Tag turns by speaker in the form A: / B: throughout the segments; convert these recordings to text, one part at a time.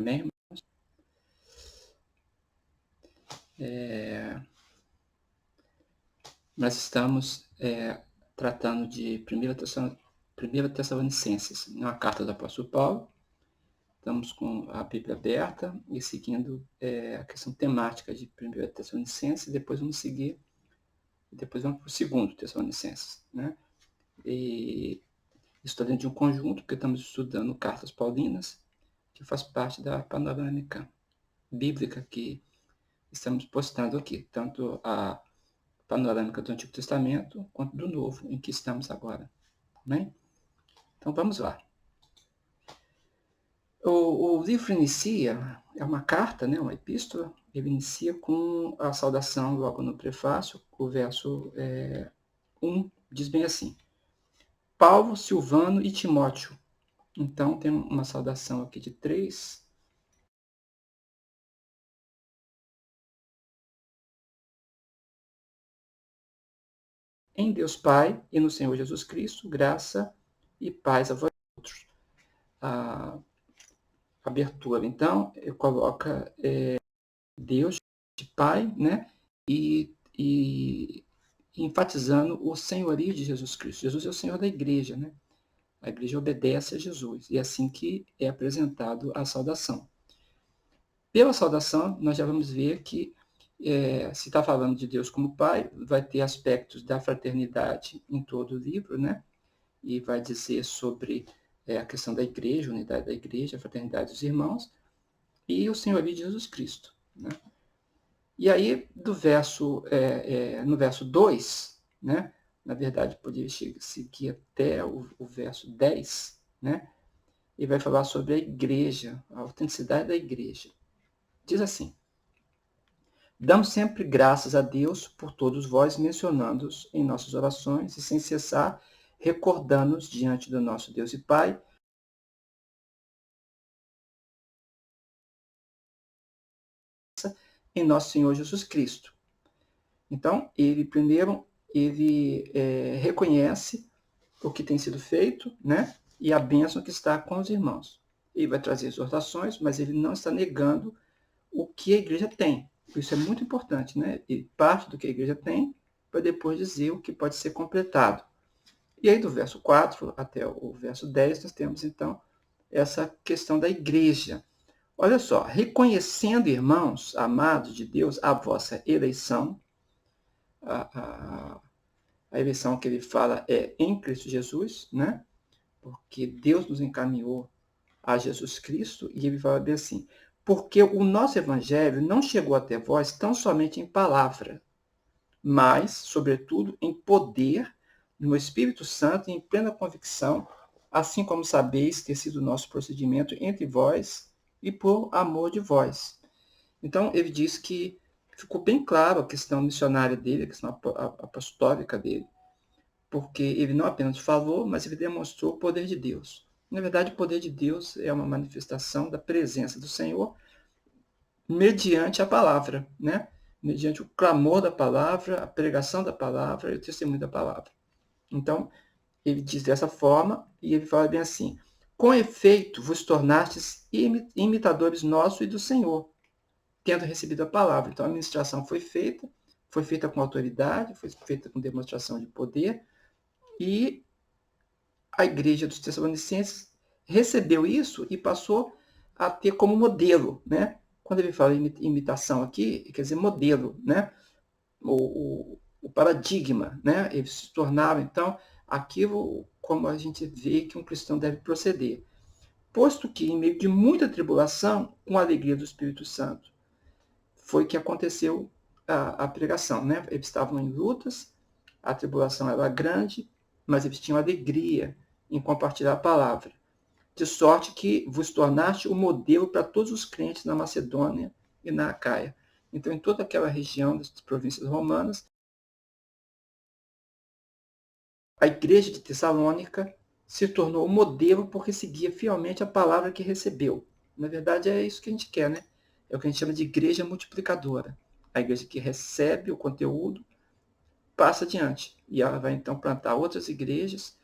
A: Amém, irmãos? Nós estamos tratando de 1 Tessalonicenses, uma carta do apóstolo Paulo. Estamos com a Bíblia aberta e seguindo a questão temática de 1 Tessalonicenses, depois vamos seguir, depois vamos para o 2 Tessalonicenses, né? E estou dentro de um conjunto, porque estamos estudando cartas paulinas, que faz parte da panorâmica bíblica que estamos postando aqui, tanto a panorâmica do Antigo Testamento quanto do Novo, em que estamos agora. Né? Então vamos lá. O livro inicia, é uma carta, né, uma epístola, ele inicia com a saudação logo no prefácio, o verso 1 diz bem assim: Paulo, Silvano e Timóteo. Então tem uma saudação aqui de 3. Em Deus Pai e no Senhor Jesus Cristo, graça e paz a vós outros. A abertura, então, coloca Deus de Pai, né? E enfatizando o senhorio de Jesus Cristo. Jesus é o Senhor da igreja, né? A igreja obedece a Jesus. E é assim que é apresentado a saudação. Pela saudação, nós já vamos ver que se está falando de Deus como Pai, vai ter aspectos da fraternidade em todo o livro, né? E vai dizer sobre a questão da igreja, a unidade da igreja, a fraternidade dos irmãos, e o senhorio de Jesus Cristo, né? E aí, no verso 2, né, na verdade, poderia seguir até o verso 10, né, e vai falar sobre a igreja, a autenticidade da igreja. Diz assim: Damos sempre graças a Deus por todos vós, mencionando-os em nossas orações e sem cessar recordando-nos diante do nosso Deus e Pai em nosso Senhor Jesus Cristo. Então, ele primeiro, reconhece o que tem sido feito, né? E a bênção que está com os irmãos. Ele vai trazer exortações, mas ele não está negando o que a igreja tem. Isso é muito importante, né? Ele parte do que a igreja tem para depois dizer o que pode ser completado. E aí, do verso 4 até o verso 10, nós temos, então, essa questão da igreja. Olha só, reconhecendo, irmãos, amados de Deus, a vossa eleição, a eleição que ele fala é em Cristo Jesus, né? Porque Deus nos encaminhou a Jesus Cristo, e ele fala bem assim: porque o nosso evangelho não chegou até vós tão somente em palavra, mas, sobretudo, em poder, no Espírito Santo e em plena convicção, assim como sabeis ter sido o nosso procedimento entre vós e por amor de vós. Então, ele diz que ficou bem claro a questão missionária dele, a questão apostólica dele, porque ele não apenas falou, mas ele demonstrou o poder de Deus. Na verdade, o poder de Deus é uma manifestação da presença do Senhor mediante a palavra, né? Mediante o clamor da palavra, a pregação da palavra e o testemunho da palavra. Então, ele diz dessa forma, e ele fala bem assim: com efeito, vos tornastes imitadores nossos e do Senhor, tendo recebido a palavra. Então, a ministração foi feita com autoridade, foi feita com demonstração de poder, e a igreja dos Tessalonicenses recebeu isso e passou a ter como modelo, né? Quando ele fala imitação aqui, quer dizer modelo, né? O paradigma, né? Eles se tornaram, então, aquilo como a gente vê que um cristão deve proceder. Posto que, em meio de muita tribulação, com a alegria do Espírito Santo, foi que aconteceu a pregação, né? Eles estavam em lutas, a tribulação era grande, mas eles tinham alegria em compartilhar a palavra. De sorte que vos tornaste o modelo para todos os crentes na Macedônia e na Acaia. Então, em toda aquela região das províncias romanas, a igreja de Tessalônica se tornou o modelo porque seguia fielmente a palavra que recebeu. Na verdade, é isso que a gente quer, né? É o que a gente chama de igreja multiplicadora. A igreja que recebe o conteúdo, passa adiante. E ela vai, então, plantar outras igrejas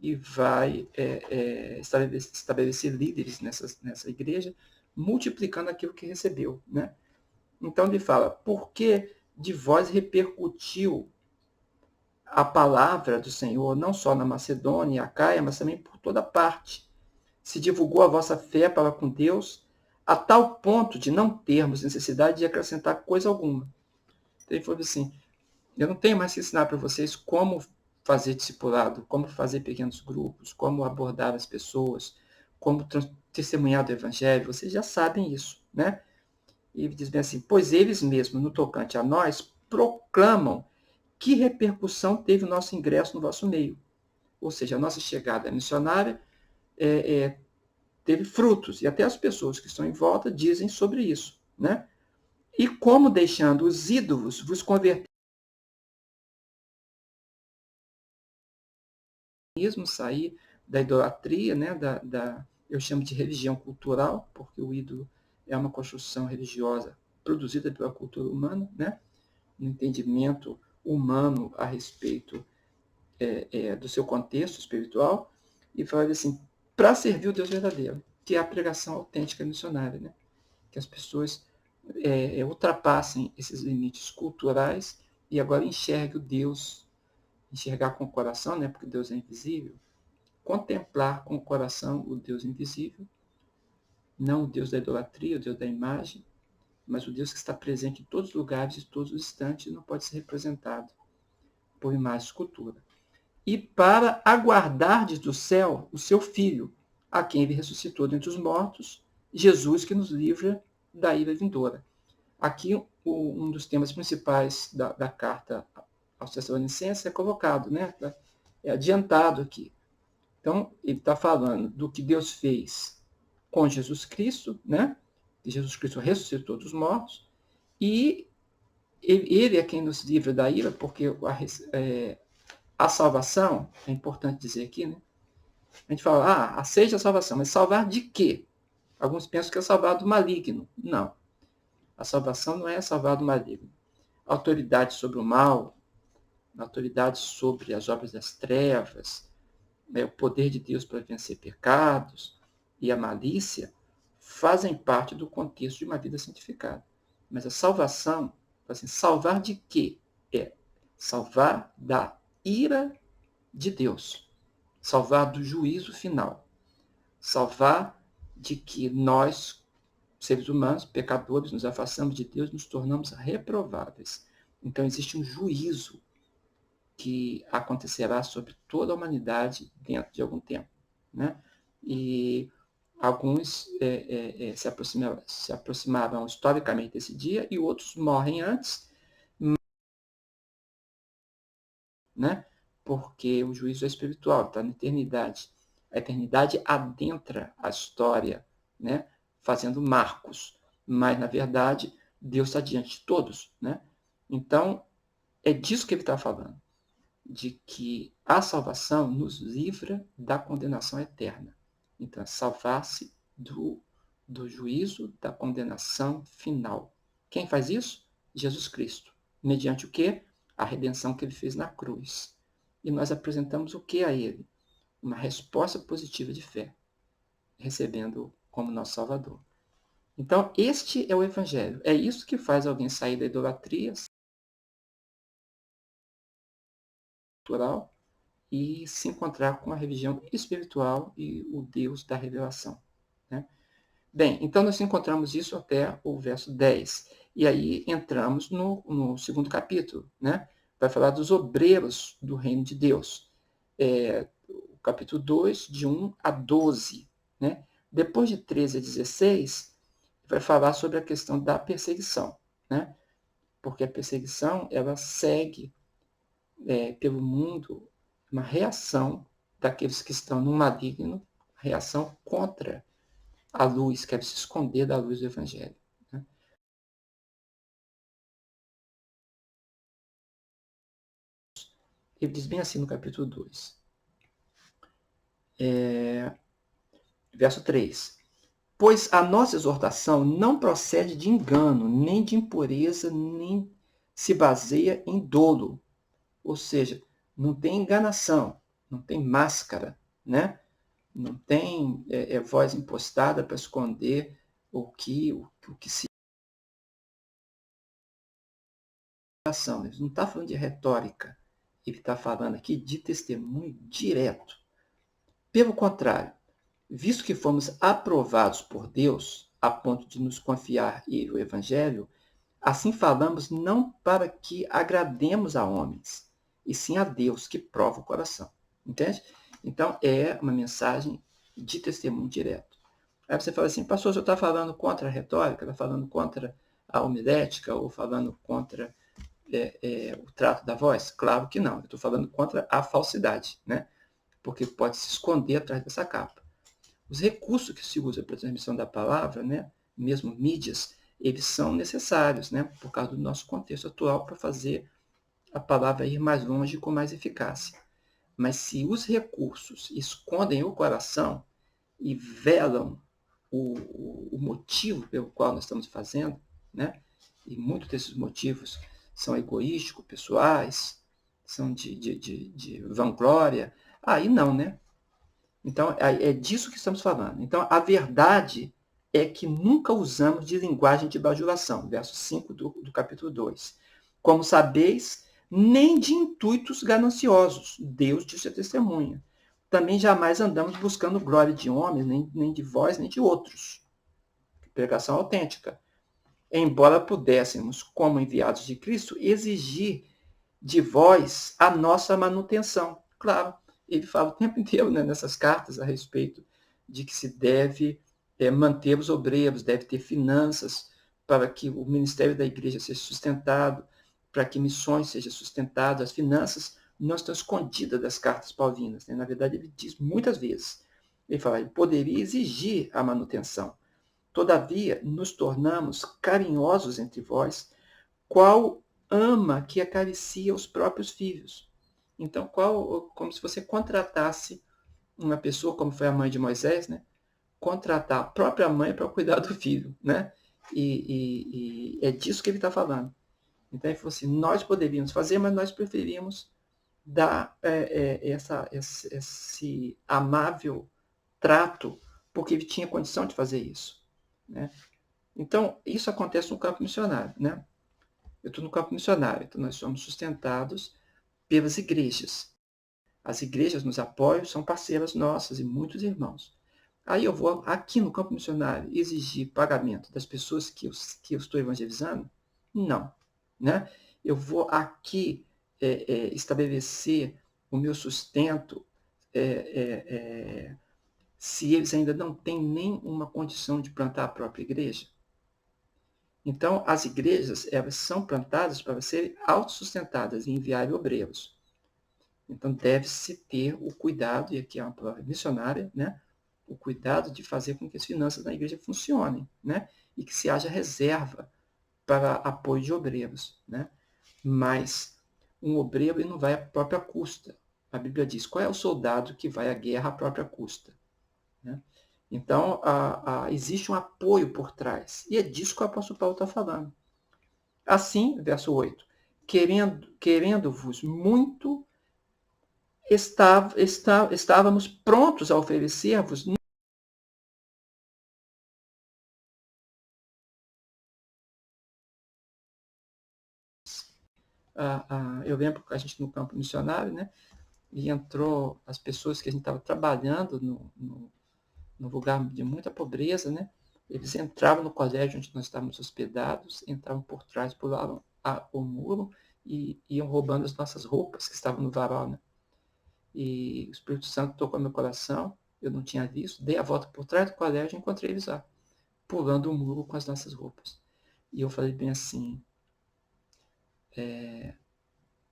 A: e vai estabelecer líderes nessa igreja multiplicando aquilo que recebeu, né? Então ele fala, porque de vós repercutiu a palavra do Senhor, não só na Macedônia e Acaia, mas também por toda parte. Se divulgou a vossa fé para com Deus, a tal ponto de não termos necessidade de acrescentar coisa alguma. Então ele falou assim, eu não tenho mais que ensinar para vocês como fazer discipulado, como fazer pequenos grupos, como abordar as pessoas, como testemunhar do Evangelho, vocês já sabem isso, né? E diz bem assim, pois eles mesmos, no tocante a nós, proclamam que repercussão teve o nosso ingresso no vosso meio. Ou seja, a nossa chegada missionária teve frutos, e até as pessoas que estão em volta dizem sobre isso, né? E como deixando os ídolos vos converter mesmo, sair da idolatria, né? Eu chamo de religião cultural, porque o ídolo é uma construção religiosa produzida pela cultura humana, né? No entendimento humano a respeito do seu contexto espiritual, e fala assim, para servir o Deus verdadeiro, que é a pregação autêntica missionária, né? Que as pessoas ultrapassem esses limites culturais e agora enxerguem o Deus, enxergar com o coração, né? Porque Deus é invisível, contemplar com o coração o Deus invisível, não o Deus da idolatria, o Deus da imagem, mas o Deus que está presente em todos os lugares, em todos os instantes, e não pode ser representado por imagem e escultura. E para aguardardes do céu o seu Filho, a quem ele ressuscitou dentre os mortos, Jesus que nos livra da ira vindoura. Aqui, um dos temas principais da carta aos Tessalonicenses é colocado, né? É adiantado aqui. Então, ele está falando do que Deus fez com Jesus Cristo, né? Que Jesus Cristo ressuscitou dos mortos, e ele é quem nos livra da ira, porque a salvação, é importante dizer aqui, né? A gente fala, aceite a salvação, mas salvar de quê? Alguns pensam que é salvar do maligno. Não. A salvação não é salvar do maligno. Autoridade sobre o mal, autoridade sobre as obras das trevas, o poder de Deus para vencer pecados e a malícia fazem parte do contexto de uma vida santificada. Mas a salvação, assim, salvar de quê? É salvar da ira de Deus, salvar do juízo final, salvar de que nós, seres humanos, pecadores, nos afastamos de Deus, nos tornamos reprováveis. Então existe um juízo que acontecerá sobre toda a humanidade dentro de algum tempo, né? E alguns se aproximavam historicamente desse dia e outros morrem antes, né? Porque o juízo é espiritual, está na eternidade. A eternidade adentra a história, né? Fazendo marcos, mas na verdade Deus está diante de todos, né? Então é disso que ele está falando, de que a salvação nos livra da condenação eterna. Então, é salvar-se do juízo, da condenação final. Quem faz isso? Jesus Cristo. Mediante o quê? A redenção que ele fez na cruz. E nós apresentamos o que a ele? Uma resposta positiva de fé, recebendo como nosso Salvador. Então, este é o Evangelho. É isso que faz alguém sair da idolatria cultural e se encontrar com a religião espiritual e o Deus da revelação, né? Bem, então nós encontramos isso até o verso 10. E aí entramos no segundo capítulo, né? Vai falar dos obreiros do reino de Deus. O capítulo 2, de 1 a 12. Né? Depois de 13 a 16, vai falar sobre a questão da perseguição, né? Porque a perseguição, ela segue pelo mundo uma reação daqueles que estão no maligno, reação contra a luz, quer se esconder da luz do Evangelho, né? Ele diz bem assim no capítulo 2, verso 3. Pois a nossa exortação não procede de engano, nem de impureza, nem se baseia em dolo. Ou seja, não tem enganação, não tem máscara, né? Não tem voz impostada para esconder o que se ação. Ele não está falando de retórica, ele está falando aqui de testemunho direto. Pelo contrário, visto que fomos aprovados por Deus a ponto de nos confiar o Evangelho, assim falamos não para que agrademos a homens, e sim a Deus, que prova o coração. Entende? Então, é uma mensagem de testemunho direto. Aí você fala assim, pastor, você está falando contra a retórica, está falando contra a homilética, ou falando contra o trato da voz? Claro que não, eu estou falando contra a falsidade, né? Porque pode se esconder atrás dessa capa. Os recursos que se usa para a transmissão da palavra, né, mesmo mídias, eles são necessários, né, por causa do nosso contexto atual, para fazer a palavra ir mais longe com mais eficácia. Mas se os recursos escondem o coração e velam o motivo pelo qual nós estamos fazendo, né, e muitos desses motivos são egoísticos, pessoais, são de vanglória, aí não, né? Então, é disso que estamos falando. Então, a verdade é que nunca usamos de linguagem de bajulação, verso 5 do capítulo 2. Como sabeis, nem de intuitos gananciosos, Deus disse a testemunha. Também jamais andamos buscando glória de homens, nem de vós, nem de outros. Pregação autêntica. Embora pudéssemos, como enviados de Cristo, exigir de vós a nossa manutenção. Claro, ele fala o tempo inteiro, né, nessas cartas a respeito de que se deve manter os obreiros, deve ter finanças para que o ministério da igreja seja sustentado, para que missões sejam sustentadas. As finanças não estão escondidas das cartas paulinas, né? Na verdade, ele diz muitas vezes. Ele fala, ele poderia exigir a manutenção. Todavia, nos tornamos carinhosos entre vós, qual ama que acaricia os próprios filhos. Então, como se você contratasse uma pessoa, como foi a mãe de Moisés, né? Contratar a própria mãe para cuidar do filho, né? E é disso que ele está falando. Então, ele falou assim, nós poderíamos fazer, mas nós preferimos dar esse amável trato, porque ele tinha condição de fazer isso, né? Então, isso acontece no campo missionário, né? Eu estou no campo missionário, então nós somos sustentados pelas igrejas. As igrejas nos apoiam, são parceiras nossas e muitos irmãos. Aí eu vou aqui no campo missionário exigir pagamento das pessoas que eu estou evangelizando? Não, né? Eu vou aqui estabelecer o meu sustento se eles ainda não têm nenhuma condição de plantar a própria igreja? Então, as igrejas, elas são plantadas para serem autossustentadas e enviar obreiros. Então, deve-se ter o cuidado, e aqui é uma palavra missionária, né? O cuidado de fazer com que as finanças da igreja funcionem, né? E que se haja reserva para apoio de obreiros, né? Mas um obreiro ele não vai à própria custa. A Bíblia diz, qual é o soldado que vai à guerra à própria custa? Né? Então, existe um apoio por trás. E é disso que o apóstolo Paulo está falando. Assim, verso 8, querendo-vos muito, estávamos prontos a oferecer-vos. Eu lembro que a gente no campo missionário, né? E entrou as pessoas que a gente estava trabalhando no lugar de muita pobreza, né? Eles entravam no colégio onde nós estávamos hospedados, entravam por trás, pulavam o muro e iam roubando as nossas roupas que estavam no varal, né? E o Espírito Santo tocou meu coração, eu não tinha visto, dei a volta por trás do colégio e encontrei eles lá, pulando o muro com as nossas roupas. E eu falei bem assim,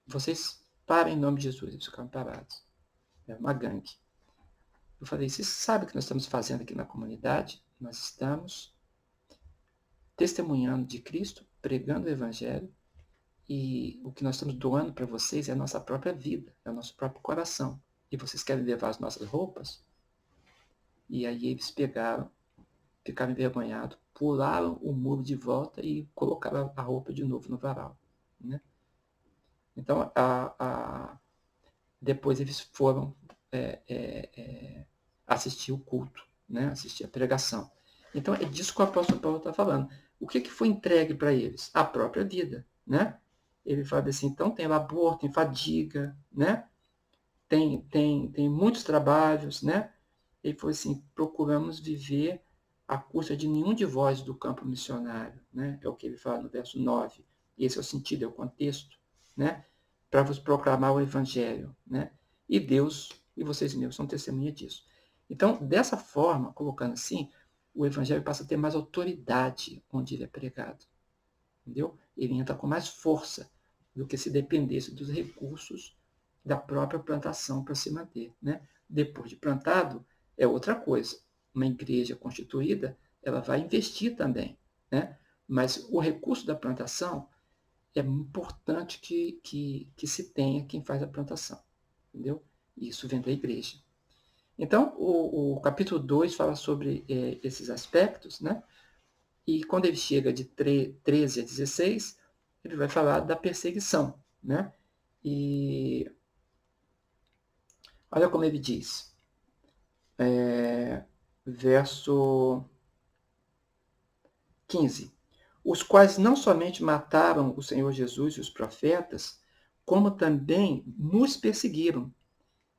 A: vocês parem em nome de Jesus, eles ficaram parados. É uma gangue. Eu falei, vocês sabem o que nós estamos fazendo aqui na comunidade? Nós estamos testemunhando de Cristo, pregando o Evangelho, e o que nós estamos doando para vocês é a nossa própria vida, é o nosso próprio coração. E vocês querem levar as nossas roupas? E aí eles ficaram envergonhados, pularam o muro de volta e colocaram a roupa de novo no varal. Né? Então, depois eles foram assistir o culto, né? Assistir a pregação. Então, é disso que o apóstolo Paulo está falando. O que foi entregue para eles? A própria vida, né? Ele fala assim, então tem labor, tem fadiga, né? Tem muitos trabalhos, né? Ele falou assim, procuramos viver à custa de nenhum de vós do campo missionário, né? É o que ele fala no verso 9. Esse é o sentido, é o contexto, né? Para vos proclamar o evangelho, né? E Deus e vocês mesmos são testemunha disso. Então, dessa forma, colocando assim, o evangelho passa a ter mais autoridade onde ele é pregado, entendeu? Ele entra com mais força do que se dependesse dos recursos da própria plantação para se manter, né? Depois de plantado, é outra coisa. Uma igreja constituída, ela vai investir também, né? Mas o recurso da plantação é importante que se tenha quem faz a plantação, entendeu? Isso vem da igreja. Então, o capítulo 2 fala sobre esses aspectos, né? E quando ele chega de 13 a 16, ele vai falar da perseguição, né? E olha como ele diz, verso 15: os quais não somente mataram o Senhor Jesus e os profetas, como também nos perseguiram,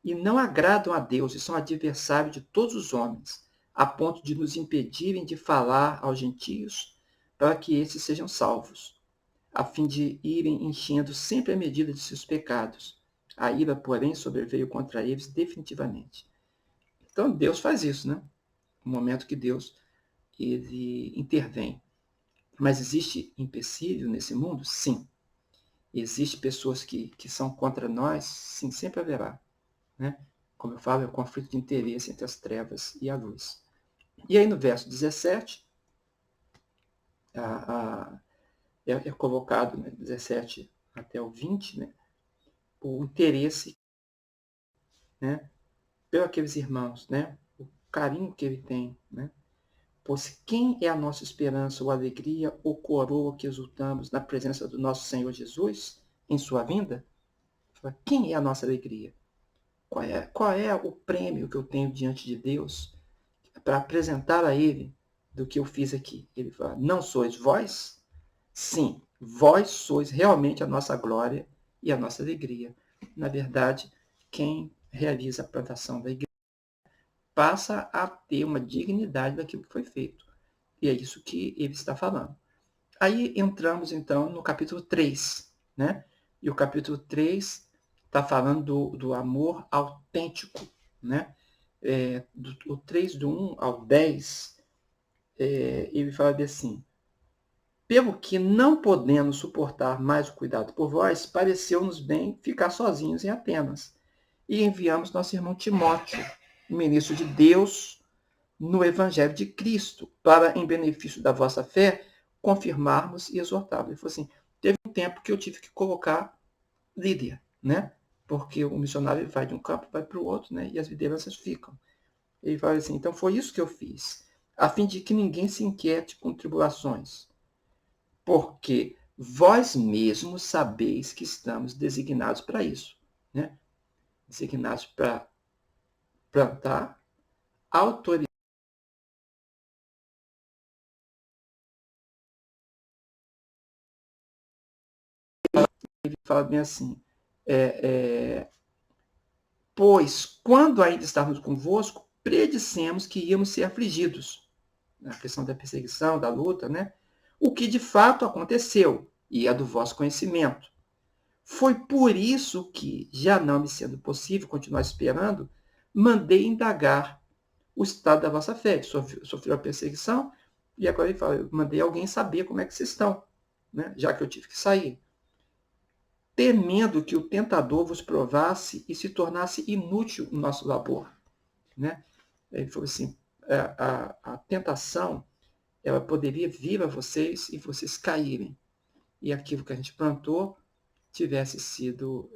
A: e não agradam a Deus e são adversários de todos os homens, a ponto de nos impedirem de falar aos gentios para que esses sejam salvos, a fim de irem enchendo sempre a medida de seus pecados. A ira, porém, sobreveio contra eles definitivamente. Então, Deus faz isso, né? No momento que Deus ele intervém. Mas existe empecilho nesse mundo? Sim. Existem pessoas que são contra nós? Sim, sempre haverá. Né? Como eu falo, é o conflito de interesse entre as trevas e a luz. E aí no verso 17, é colocado, né, 17 até o 20, né, o interesse, né, pelos aqueles irmãos, né, o carinho que ele tem, né? Pois quem é a nossa esperança ou alegria ou coroa que exultamos na presença do nosso Senhor Jesus em sua vinda? Quem é a nossa alegria? Qual é o prêmio que eu tenho diante de Deus para apresentar a Ele do que eu fiz aqui? Ele fala, não sois vós? Sim, vós sois realmente a nossa glória e a nossa alegria. Na verdade, quem realiza a plantação da igreja passa a ter uma dignidade daquilo que foi feito. E é isso que ele está falando. Aí entramos, então, no capítulo 3, né? E o capítulo 3 está falando do amor autêntico, né? O 3, do 1 ao 10, ele fala assim, pelo que não podendo suportar mais o cuidado por vós, pareceu-nos bem ficar sozinhos em Atenas. E enviamos nosso irmão Timóteo, ministro de Deus, no Evangelho de Cristo, para, em benefício da vossa fé, confirmarmos e exortarmos. Ele falou assim, teve um tempo que eu tive que colocar líder, né? Porque o missionário vai de um campo, vai para o outro, né? E as lideranças ficam. Ele fala assim, então foi isso que eu fiz, a fim de que ninguém se inquiete com tribulações, porque vós mesmos sabeis que estamos designados para isso, né? Designados para plantar, autoridade. Ele fala bem assim, pois, quando ainda estávamos convosco, predissemos que íamos ser afligidos, na questão da perseguição, da luta, né? O que de fato aconteceu, e é do vosso conhecimento. Foi por isso que, já não me sendo possível continuar esperando, mandei indagar o estado da vossa fé. Sofreu a perseguição, e agora ele fala, eu mandei alguém saber como é que vocês estão, né? Já que eu tive que sair. Temendo que o tentador vos provasse e se tornasse inútil o nosso labor, né? Ele falou assim, a tentação, ela poderia vir a vocês e vocês caírem. E aquilo que a gente plantou tivesse sido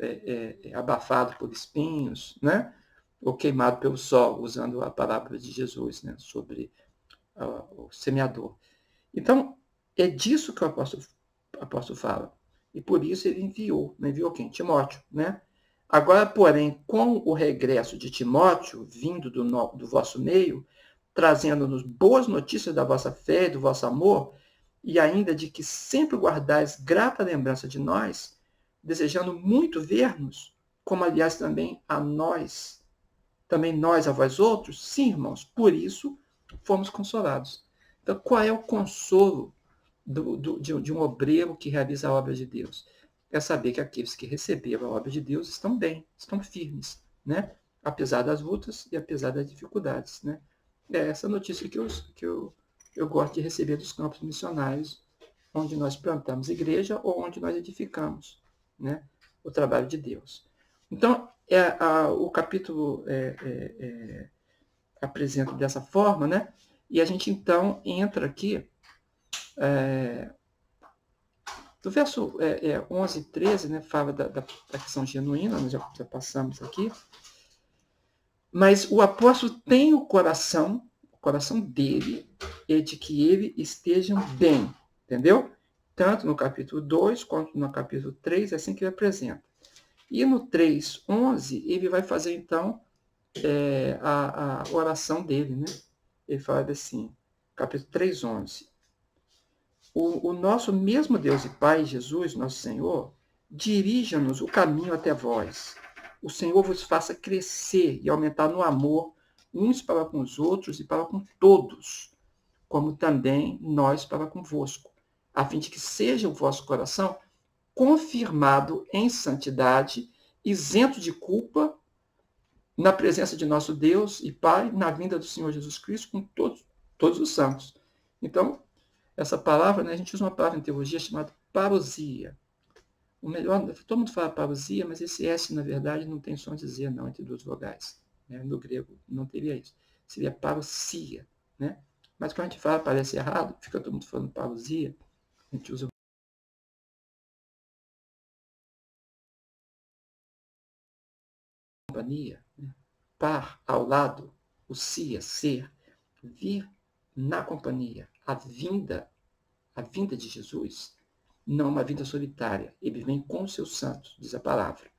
A: abafado por espinhos, né? Ou queimado pelo sol, usando a palavra de Jesus, né? Sobre o semeador. Então, é disso que o apóstolo fala. E por isso ele enviou. Enviou quem? Timóteo, né? Agora, porém, com o regresso de Timóteo, vindo do vosso meio, trazendo-nos boas notícias da vossa fé e do vosso amor, e ainda de que sempre guardais grata lembrança de nós, desejando muito ver-nos, como aliás também nós a vós outros, sim, irmãos, por isso fomos consolados. Então, qual é o consolo de um obreiro que realiza a obra de Deus? É saber que aqueles que receberam a obra de Deus estão bem, estão firmes, né? Apesar das lutas e apesar das dificuldades, né? É essa notícia que eu gosto de receber dos campos missionários, onde nós plantamos igreja ou onde nós edificamos, né? O trabalho de Deus. Então, o capítulo apresenta dessa forma, né? E a gente então entra aqui do verso 11 e 13, né, fala da questão genuína, nós já passamos aqui, mas o apóstolo tem o coração dele é de que eles estejam bem, entendeu? Tanto no capítulo 2 quanto no capítulo 3, é assim que ele apresenta. E no 3:11, ele vai fazer então a oração dele, né? Ele fala assim, capítulo 3:11. O nosso mesmo Deus e Pai, Jesus, nosso Senhor, dirija-nos o caminho até vós. O Senhor vos faça crescer e aumentar no amor uns para com os outros e para com todos, como também nós para convosco, a fim de que seja o vosso coração confirmado em santidade, isento de culpa, na presença de nosso Deus e Pai, na vinda do Senhor Jesus Cristo, com todos os santos. Então, essa palavra, né, a gente usa uma palavra em teologia chamada parousia. O melhor, todo mundo fala parousia, mas esse S, na verdade, não tem som de Z, não, entre duas vogais. Né? No grego não teria isso. Seria parousia. Né? Mas quando a gente fala, parece errado, fica todo mundo falando parousia, a gente usa companhia, né? Par, ao lado, o sia, ser, vir na companhia, a vinda de Jesus, não uma vinda solitária. Ele vem com os seus santos, diz a palavra.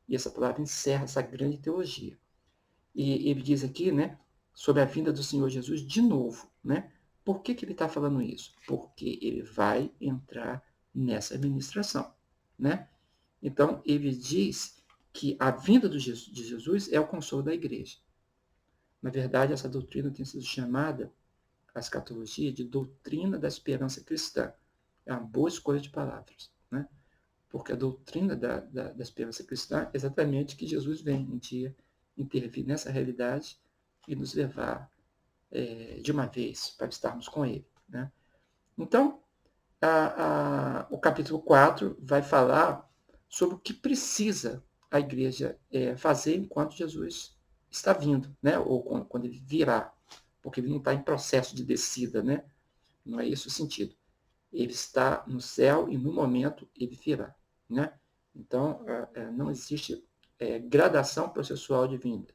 A: E essa palavra encerra essa grande teologia. E ele diz aqui, né, sobre a vinda do Senhor Jesus de novo, né? Por que ele está falando isso? Porque ele vai entrar nessa administração, né? Então, ele diz que a vinda de Jesus é o consolo da igreja. Na verdade, essa doutrina tem sido chamada, a escatologia, de doutrina da esperança cristã. É uma boa escolha de palavras, né? Porque a doutrina da esperança cristã é exatamente que Jesus vem um dia intervir nessa realidade e nos levar de uma vez para estarmos com Ele, né? Então, o capítulo 4 vai falar sobre o que precisa a igreja fazer enquanto Jesus está vindo, né? Ou quando ele virá, porque ele não está em processo de descida, né? Não é esse o sentido. Ele está no céu e no momento ele virá, né? Então, não existe gradação processual de vinda.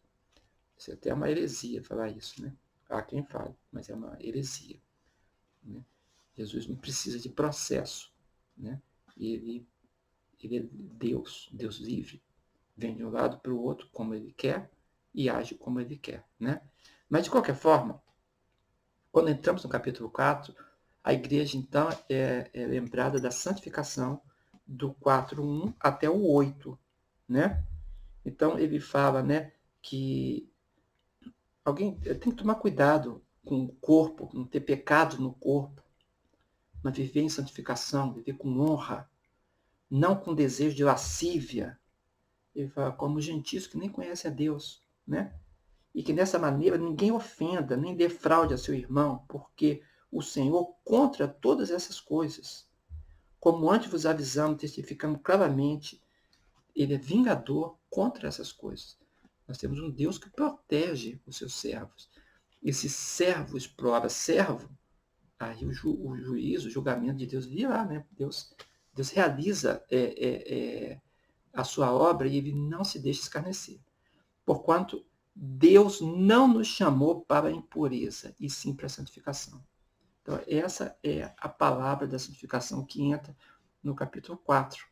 A: Isso é até uma heresia falar isso, né? Há quem fale, mas é uma heresia, né? Jesus não precisa de processo, né? Ele é Deus livre. Vem de um lado para o outro como ele quer e age como ele quer, né? Mas, de qualquer forma, quando entramos no capítulo 4, a igreja, então, é lembrada da santificação do 4:1 até o 8, né? Então, ele fala, né, que alguém tem que tomar cuidado com o corpo, não ter pecado no corpo, mas viver em santificação, viver com honra, não com desejo de lascívia. Ele fala, como gentios que nem conhecem a Deus, né? E que dessa maneira ninguém ofenda, nem defraude a seu irmão, porque o Senhor, contra todas essas coisas, como antes vos avisamos, testificando claramente, ele é vingador contra essas coisas. Nós temos um Deus que protege os seus servos. E se servo explora servo, aí o juízo, o julgamento de Deus virá, né? Deus realiza a sua obra e ele não se deixa escarnecer. Porquanto Deus não nos chamou para a impureza, e sim para a santificação. Então, essa é a palavra da santificação que entra no capítulo 4.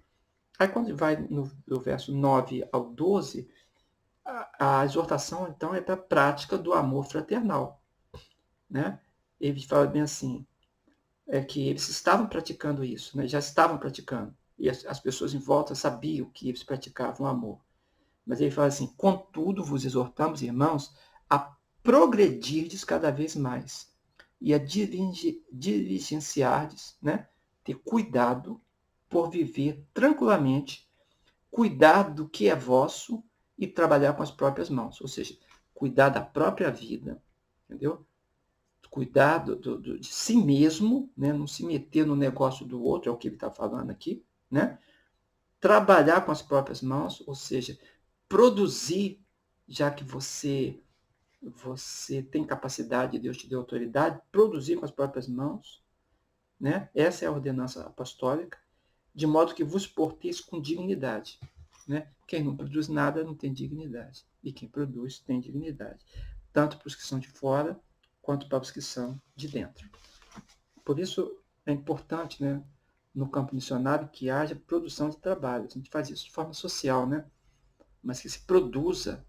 A: Aí, quando vai do verso 9 ao 12, a exortação, então, é para a prática do amor fraternal. né? Ele fala bem assim, que eles estavam praticando isso, né? Já estavam praticando. E as pessoas em volta sabiam que eles praticavam o amor. Mas ele fala assim, contudo vos exortamos, irmãos, a progredirdes cada vez mais e a diligenciardes, né? Ter cuidado por viver tranquilamente, cuidar do que é vosso e trabalhar com as próprias mãos. Ou seja, cuidar da própria vida, entendeu? Cuidar de si mesmo, né? Não se meter no negócio do outro, é o que ele está falando aqui, né? Trabalhar com as próprias mãos, ou seja, produzir, já que você tem capacidade, Deus te deu autoridade, produzir com as próprias mãos, né? Essa é a ordenança apostólica, de modo que vos porteis com dignidade, né? Quem não produz nada não tem dignidade, e quem produz tem dignidade, tanto para os que são de fora, quanto para os que são de dentro. Por isso é importante, né, no campo missionário, que haja produção de trabalho. A gente faz isso de forma social, né? Mas que se produza,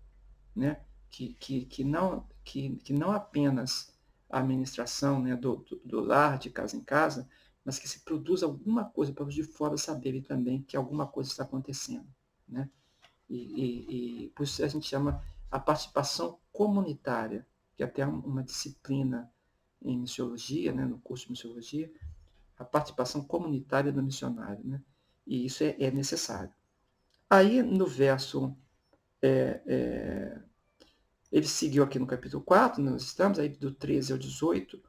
A: né? Que não apenas a administração, né, do lar, de casa em casa, mas que se produza alguma coisa para os de fora saberem também que alguma coisa está acontecendo, né? E por isso a gente chama a participação comunitária, que é até uma disciplina em missiologia, né, no curso de missiologia, a participação comunitária do missionário, né? E isso é necessário. Aí, no verso, ele seguiu aqui no capítulo 4, nós estamos, aí do 13 ao 18,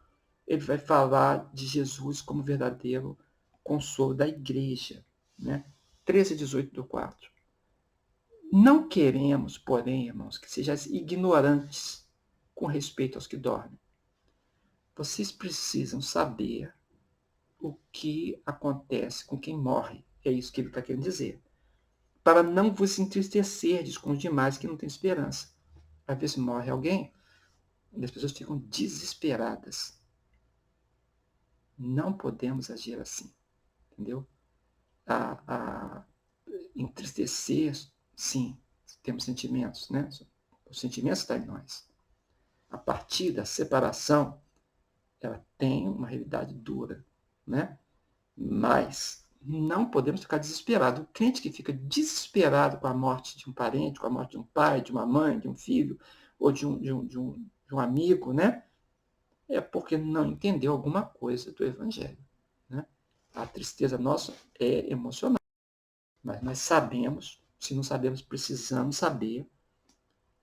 A: ele vai falar de Jesus como verdadeiro consolo da igreja, né? 13 e 18 do 4. Não queremos, porém, irmãos, que sejais ignorantes com respeito aos que dormem. Vocês precisam saber o que acontece com quem morre. É isso que ele está querendo dizer. Para não vos entristecerdes com os demais que não têm esperança. Às vezes morre alguém e as pessoas ficam desesperadas. Não podemos agir assim, entendeu? A entristecer, sim, temos sentimentos, né? Os sentimentos estão em nós. A partir da separação, ela tem uma realidade dura, né? Mas não podemos ficar desesperados. O crente que fica desesperado com a morte de um parente, com a morte de um pai, de uma mãe, de um filho, ou de um amigo, né? É porque não entendeu alguma coisa do Evangelho, né? A tristeza nossa é emocional, mas nós sabemos, se não sabemos, precisamos saber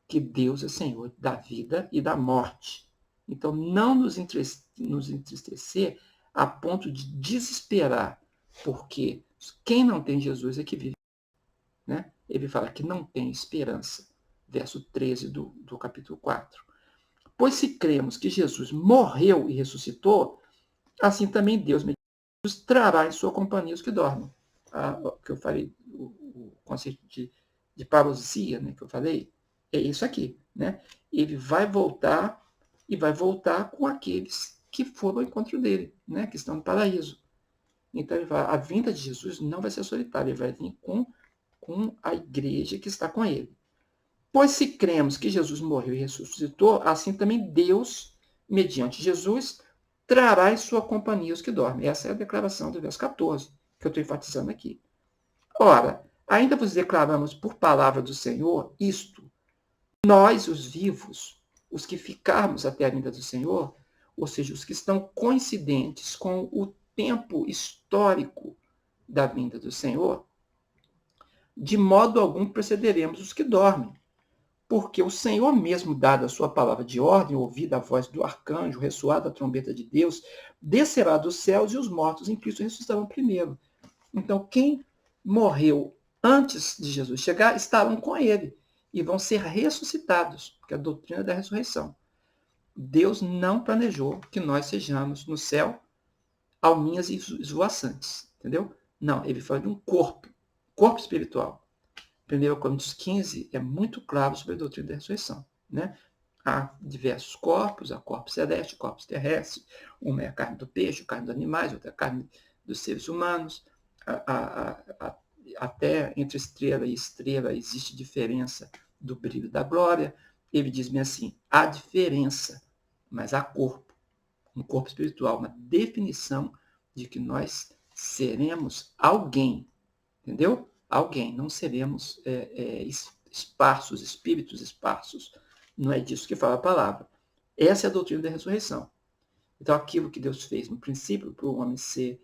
A: que Deus é Senhor da vida e da morte. Então, não nos entristecer a ponto de desesperar, porque quem não tem Jesus é que vive, né? Ele fala que não tem esperança. Verso 13 do capítulo 4. Pois se cremos que Jesus morreu e ressuscitou, assim também Deus trará em sua companhia os que dormem. Que eu falei, o conceito de parousia, né, que eu falei, é isso aqui, né? Ele vai voltar e vai voltar com aqueles que foram ao encontro dele, né, que estão no paraíso. Então a vinda de Jesus não vai ser solitária, ele vai vir com a igreja que está com ele. Pois se cremos que Jesus morreu e ressuscitou, assim também Deus, mediante Jesus, trará em sua companhia os que dormem. Essa é a declaração do verso 14, que eu estou enfatizando aqui. Ora, ainda vos declaramos por palavra do Senhor isto: nós, os vivos, os que ficarmos até a vinda do Senhor, ou seja, os que estão coincidentes com o tempo histórico da vinda do Senhor, de modo algum precederemos os que dormem. Porque o Senhor mesmo, dada a sua palavra de ordem, ouvida a voz do arcanjo, ressoada a trombeta de Deus, descerá dos céus e os mortos em Cristo ressuscitarão primeiro. Então, quem morreu antes de Jesus chegar, estarão com ele e vão ser ressuscitados, porque é a doutrina da ressurreição. Deus não planejou que nós sejamos no céu alminhas esvoaçantes, entendeu? Não, ele fala de um corpo espiritual. 1 Coríntios 15 é muito claro sobre a doutrina da ressurreição, né? Há diversos corpos, há corpos celestes, corpos terrestres, uma é a carne do peixe, a carne dos animais, outra é a carne dos seres humanos. Até entre estrela e estrela existe diferença do brilho da glória. Ele diz-me assim, há diferença, mas há corpo. um corpo espiritual, uma definição de que nós seremos alguém, entendeu? Alguém, não seremos esparsos, espíritos esparsos. Não é disso que fala a palavra. Essa é a doutrina da ressurreição. Então, aquilo que Deus fez no princípio para o homem ser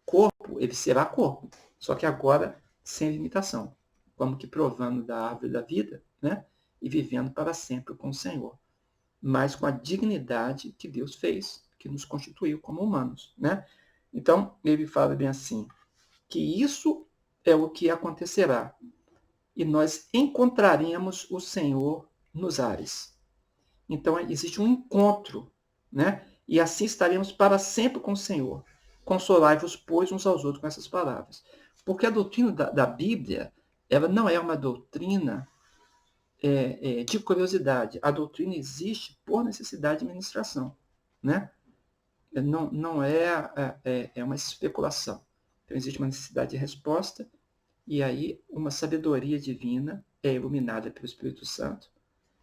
A: corpo, ele será corpo. Só que agora sem limitação. Como que provando da árvore da vida, né? E vivendo para sempre com o Senhor. Mas com a dignidade que Deus fez, que nos constituiu como humanos, né? Então, ele fala bem assim, que isso é o que acontecerá. E nós encontraremos o Senhor nos ares. Então, existe um encontro, né? E assim estaremos para sempre com o Senhor. Consolai-vos, pois, uns aos outros com essas palavras. Porque a doutrina da Bíblia, ela não é uma doutrina de curiosidade. A doutrina existe por necessidade de ministração, né? Não é uma especulação. Então, existe uma necessidade de resposta, e aí uma sabedoria divina é iluminada pelo Espírito Santo,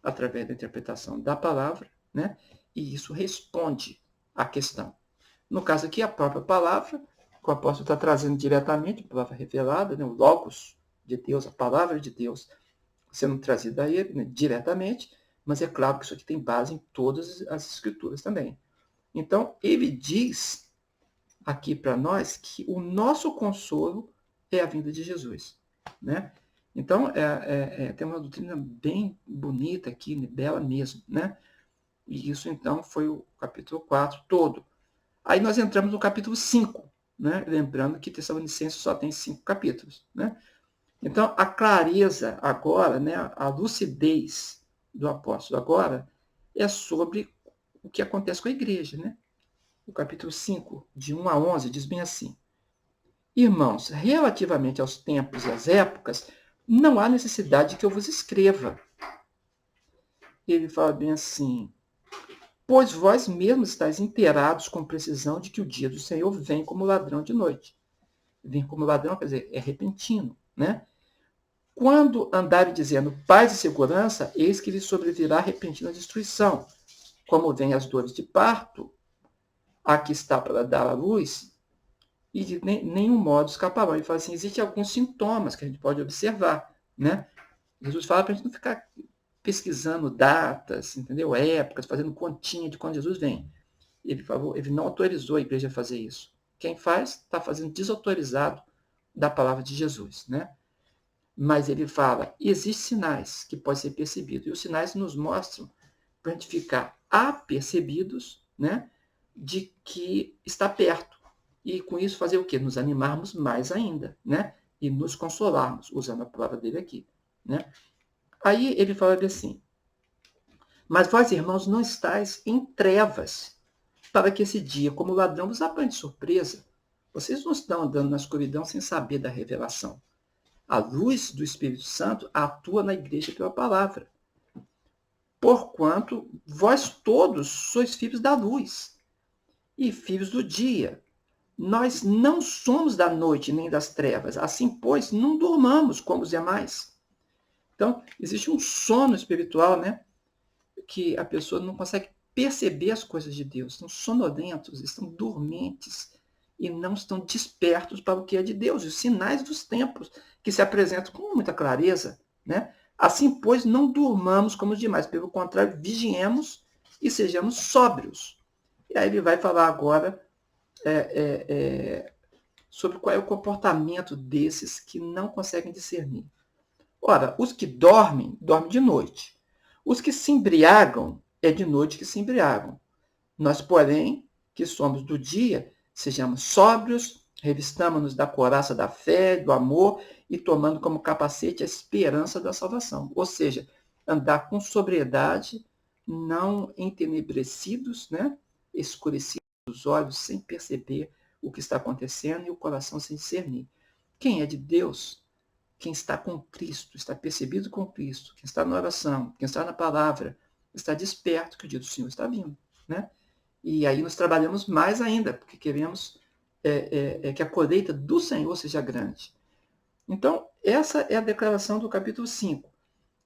A: através da interpretação da palavra, né? E isso responde à questão. No caso aqui, a própria palavra, que o apóstolo está trazendo diretamente, a palavra revelada, né? O Logos de Deus, a palavra de Deus, sendo trazida a ele, né? Diretamente, mas é claro que isso aqui tem base em todas as escrituras também. Então, ele diz aqui para nós que o nosso consolo é a vinda de Jesus, né? Então, tem uma doutrina bem bonita aqui, bela mesmo, né? E isso, então, foi o capítulo 4 todo. Aí nós entramos no capítulo 5, né? Lembrando que Tessalonicenses só tem 5 capítulos, né? Então, a clareza agora, né? A lucidez do apóstolo agora é sobre o que acontece com a igreja, né? O capítulo 5, de 1 a 11, diz bem assim: Irmãos, relativamente aos tempos e às épocas, não há necessidade que eu vos escreva. Ele fala bem assim, pois vós mesmos estáis inteirados com precisão de que o dia do Senhor vem como ladrão de noite. Vem como ladrão, quer dizer, é repentino, né? Quando andarem dizendo paz e segurança, eis que lhes sobrevirá repentina destruição. Como vêm as dores de parto, a que está para dar à luz, e de nenhum modo escaparão. Ele fala assim, existem alguns sintomas que a gente pode observar, né? Jesus fala para a gente não ficar pesquisando datas, entendeu? Épocas, fazendo continha de quando Jesus vem. Ele não autorizou a igreja a fazer isso. Quem faz está fazendo desautorizado da palavra de Jesus, né? Mas ele fala, existem sinais que podem ser percebidos, e os sinais nos mostram para a gente ficar apercebidos, né, de que está perto. E com isso fazer o quê? Nos animarmos mais ainda, né? E nos consolarmos, usando a palavra dele aqui, né? Aí ele fala assim, mas vós, irmãos, não estáis em trevas, para que esse dia, como ladrão, vos apanhe de surpresa. Vocês não estão andando na escuridão sem saber da revelação. A luz do Espírito Santo atua na igreja pela palavra. Porquanto vós todos sois filhos da luz e filhos do dia. Nós não somos da noite nem das trevas. Assim, pois, não dormamos como os demais. Então, existe um sono espiritual, né? Que a pessoa não consegue perceber as coisas de Deus. Estão sonolentos, estão dormentes e não estão despertos para o que é de Deus. Os sinais dos tempos que se apresentam com muita clareza, né? Assim, pois, não durmamos como os demais. Pelo contrário, vigiemos e sejamos sóbrios. E aí ele vai falar agora sobre qual é o comportamento desses que não conseguem discernir. Ora, os que dormem, dormem de noite. Os que se embriagam, é de noite que se embriagam. Nós, porém, que somos do dia, sejamos sóbrios, revistamos-nos da couraça da fé, do amor e tomando como capacete a esperança da salvação. Ou seja, andar com sobriedade, não entenebrecidos, né? Escurecidos os olhos sem perceber o que está acontecendo e o coração sem discernir. Quem é de Deus, quem está com Cristo, está percebido com Cristo, quem está na oração, quem está na palavra, está desperto que o dia do Senhor está vindo, né? E aí nós trabalhamos mais ainda, porque queremos que a colheita do Senhor seja grande. Então, essa é a declaração do capítulo 5.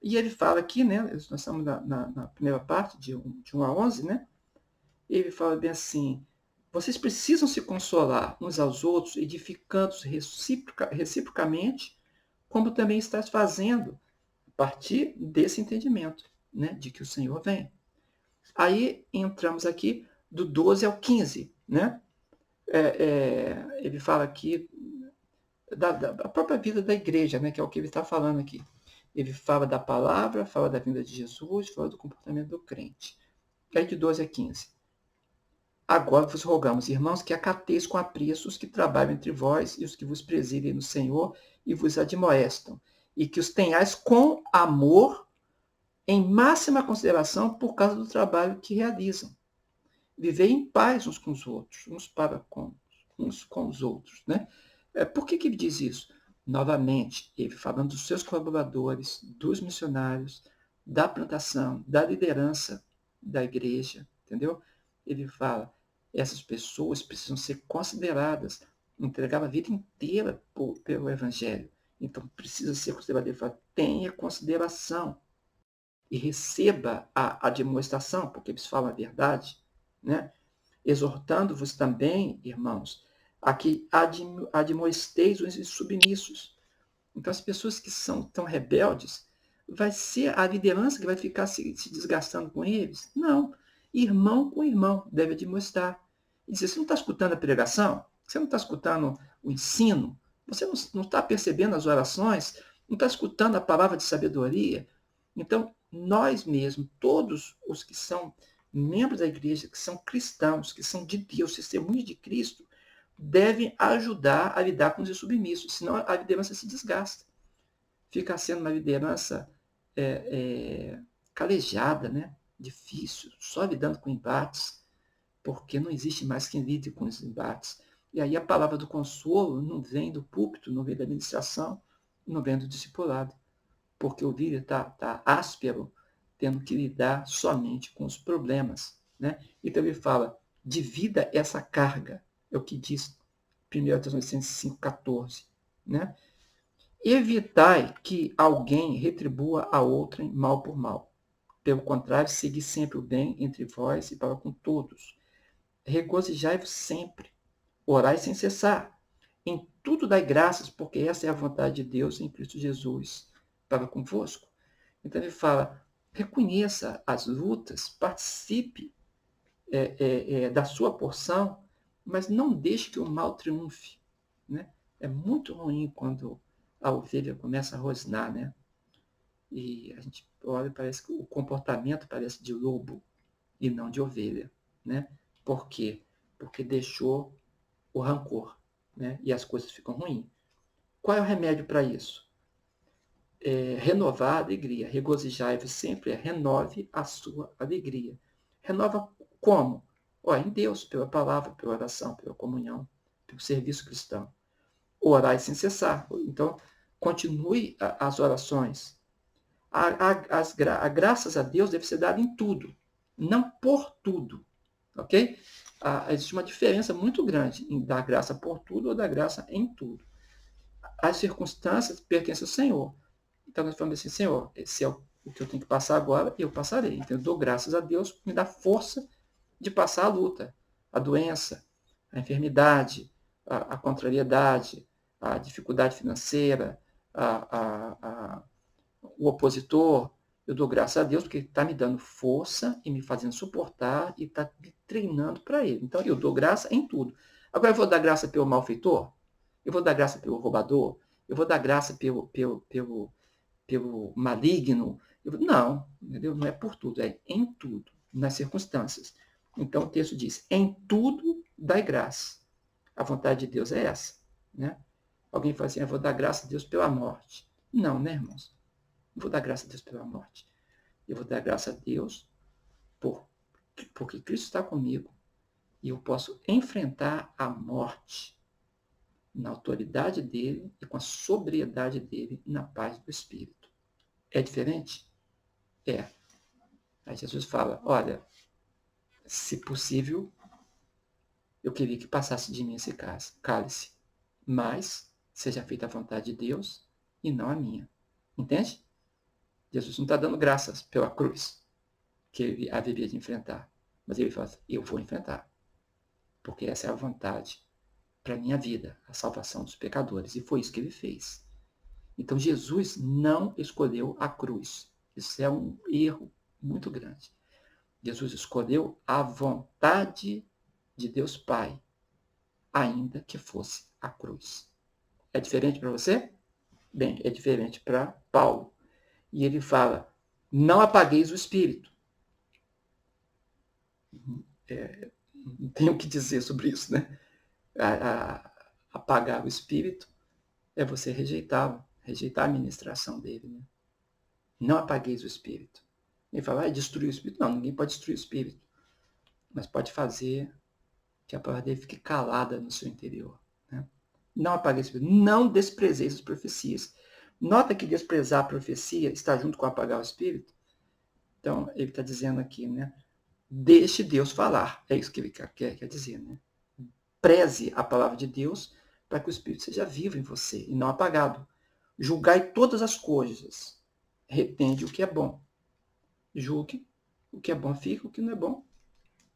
A: E ele fala aqui, né, nós estamos na primeira parte, de 1 a 11, né? ele fala bem assim, vocês precisam se consolar uns aos outros, edificando-se reciprocamente, como também estás fazendo, a partir desse entendimento, né, de que o Senhor vem. Aí entramos aqui do 12 ao 15, né? Ele fala aqui da própria vida da igreja, né, que é o que ele está falando aqui. Ele fala da palavra, fala da vinda de Jesus, fala do comportamento do crente. Aí de 12 a 15. Agora vos rogamos, irmãos, que acateis com apreço os que trabalham entre vós e os que vos presidem no Senhor e vos admoestam, e que os tenhais com amor em máxima consideração por causa do trabalho que realizam. Vivei em paz uns com os outros, uns com os outros, né? Por que ele diz isso? Novamente, ele falando dos seus colaboradores, dos missionários, da plantação, da liderança da igreja, entendeu? Ele fala, essas pessoas precisam ser consideradas, entregar a vida inteira pelo Evangelho. Então, precisa ser considerado. Ele fala, tenha consideração e receba a demonstração, porque eles falam a verdade, né? Exortando-vos também, irmãos, a que admoesteis os submissos. Então, as pessoas que são tão rebeldes, vai ser a liderança que vai ficar se desgastando com eles? Não. Irmão com irmão deve admoestar. E dizer, você não está escutando a pregação? Você não está escutando o ensino? Você não está percebendo as orações? Não está escutando a palavra de sabedoria? Então, nós mesmos, todos os que são membros da igreja, que são cristãos, que são de Deus, testemunhos de Cristo, devem ajudar a lidar com os submissos, senão a liderança se desgasta. Fica sendo uma liderança calejada, né? Difícil, só lidando com embates, porque não existe mais quem lide com os embates. E aí a palavra do consolo não vem do púlpito, não vem da administração, não vem do discipulado, porque o líder está áspero, tendo que lidar somente com os problemas, né? Então ele fala, divida essa carga, é o que diz 1 Tessalonicenses 5,14, né? Evitai que alguém retribua a outrem mal por mal. Pelo contrário, segui sempre o bem entre vós e para com todos. Regozijai-vos sempre, orai sem cessar. Em tudo dai graças, porque essa é a vontade de Deus em Cristo Jesus para convosco. Então ele fala, reconheça as lutas, participe da sua porção, mas não deixe que o mal triunfe, né? É muito ruim quando a ovelha começa a rosnar, né? E a gente olha, parece que o comportamento parece de lobo e não de ovelha, né? Por quê? Porque deixou o rancor, né? E as coisas ficam ruins. Qual é o remédio para isso? Renovar a alegria. Regozijai-vos sempre, renove a sua alegria. Renova como? Em Deus, pela palavra, pela oração, pela comunhão, pelo serviço cristão. Orai sem cessar. Então, continue as orações. Graças a Deus deve ser dada em tudo, não por tudo. Ok? Existe uma diferença muito grande em dar graça por tudo ou dar graça em tudo. As circunstâncias pertencem ao Senhor. Então nós falamos assim, Senhor, esse é o que eu tenho que passar agora, eu passarei. Então eu dou graças a Deus por me dar força de passar a luta, a doença, a enfermidade, a contrariedade, a dificuldade financeira, o opositor. Eu dou graças a Deus porque ele está me dando força e me fazendo suportar e está me treinando para ele. Então eu dou graça em tudo. Agora eu vou dar graça pelo malfeitor? Eu vou dar graça pelo roubador? Eu vou dar graça pelo maligno? Não, entendeu? Não é por tudo, é em tudo, nas circunstâncias. Então o texto diz, em tudo dai graça. A vontade de Deus é essa, né? Alguém fala assim, eu vou dar graça a Deus pela morte. Não, né, irmãos? Não vou dar graça a Deus pela morte. Eu vou dar graça a Deus porque Cristo está comigo e eu posso enfrentar a morte na autoridade dele e com a sobriedade dele e na paz do Espírito. É diferente? É. Aí Jesus fala, olha, se possível, eu queria que passasse de mim esse cálice, mas seja feita a vontade de Deus e não a minha. Entende? Jesus não está dando graças pela cruz que ele haveria de enfrentar. Mas ele fala assim, eu vou enfrentar, porque essa é a vontade para a minha vida, a salvação dos pecadores. E foi isso que ele fez. Então, Jesus não escolheu a cruz. Isso é um erro muito grande. Jesus escolheu a vontade de Deus Pai, ainda que fosse a cruz. É diferente para você? Bem, é diferente para Paulo. E ele fala, não apagueis o Espírito. Não tenho o que dizer sobre isso, né? Apagar o Espírito é você rejeitá-lo, rejeitar a ministração dele, né? Não apagueis o Espírito. Ele fala, destruir o Espírito. Não, ninguém pode destruir o Espírito. Mas pode fazer que a palavra dele fique calada no seu interior. Né? Não apagueis o Espírito. Não desprezeis as profecias. Nota que desprezar a profecia está junto com apagar o Espírito. Então, ele está dizendo aqui, né? Deixe Deus falar. É isso que ele quer dizer, né? Preze a palavra de Deus para que o Espírito seja vivo em você e não apagado. Julgai todas as coisas. Retende o que é bom. Julgue o que é bom, fica, o que não é bom,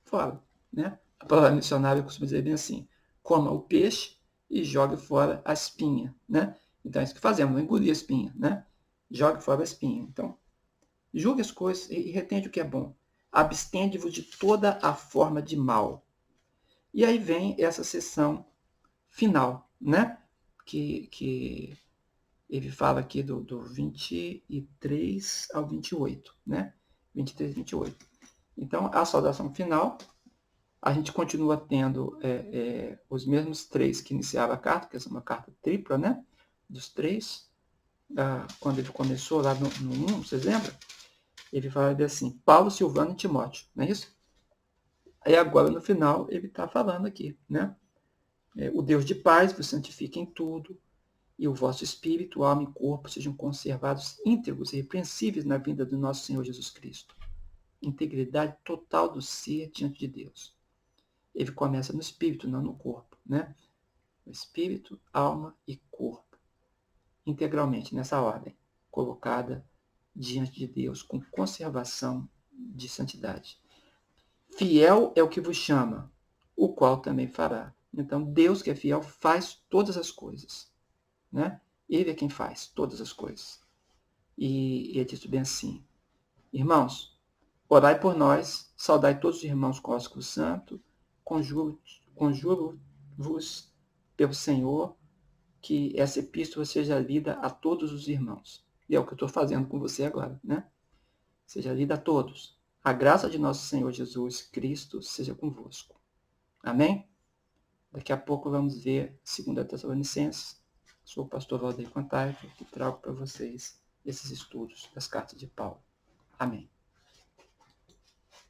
A: fora. Né? A palavra missionária costuma dizer bem assim, coma o peixe e jogue fora a espinha. Né? Então é isso que fazemos, não engolir a espinha. Né? Jogue fora a espinha. Então, julgue as coisas e retende o que é bom. Abstende-vos de toda a forma de mal. E aí vem essa sessão final, né? Que ele fala aqui do 23 ao 28, né? 23 e 28. Então, a saudação final, a gente continua tendo os mesmos três que iniciaram a carta, que é uma carta tripla, né? Dos três. Quando ele começou lá no 1, vocês lembram? Ele fala assim, Paulo, Silvano e Timóteo, não é isso? Aí agora, no final, ele está falando aqui, né? O Deus de paz vos santifique em tudo, e o vosso espírito, alma e corpo sejam conservados íntegros e irrepreensíveis na vinda do nosso Senhor Jesus Cristo. Integridade total do ser diante de Deus. Ele começa no espírito, não no corpo, né? O espírito, alma e corpo. Integralmente, nessa ordem, colocada diante de Deus com conservação de santidade. Fiel é o que vos chama, o qual também fará. Então, Deus que é fiel faz todas as coisas. Né? Ele é quem faz todas as coisas. E ele diz bem assim, irmãos, orai por nós, saudai todos os irmãos com o santo, conjuro-vos pelo Senhor que essa epístola seja lida a todos os irmãos. E é o que eu estou fazendo com você agora, né? Seja lida a todos. A graça de nosso Senhor Jesus Cristo seja convosco. Amém? Daqui a pouco vamos ver 2 Tessalonicenses. Sou o pastor Valdeir Contaifa e trago para vocês esses estudos das cartas de Paulo. Amém.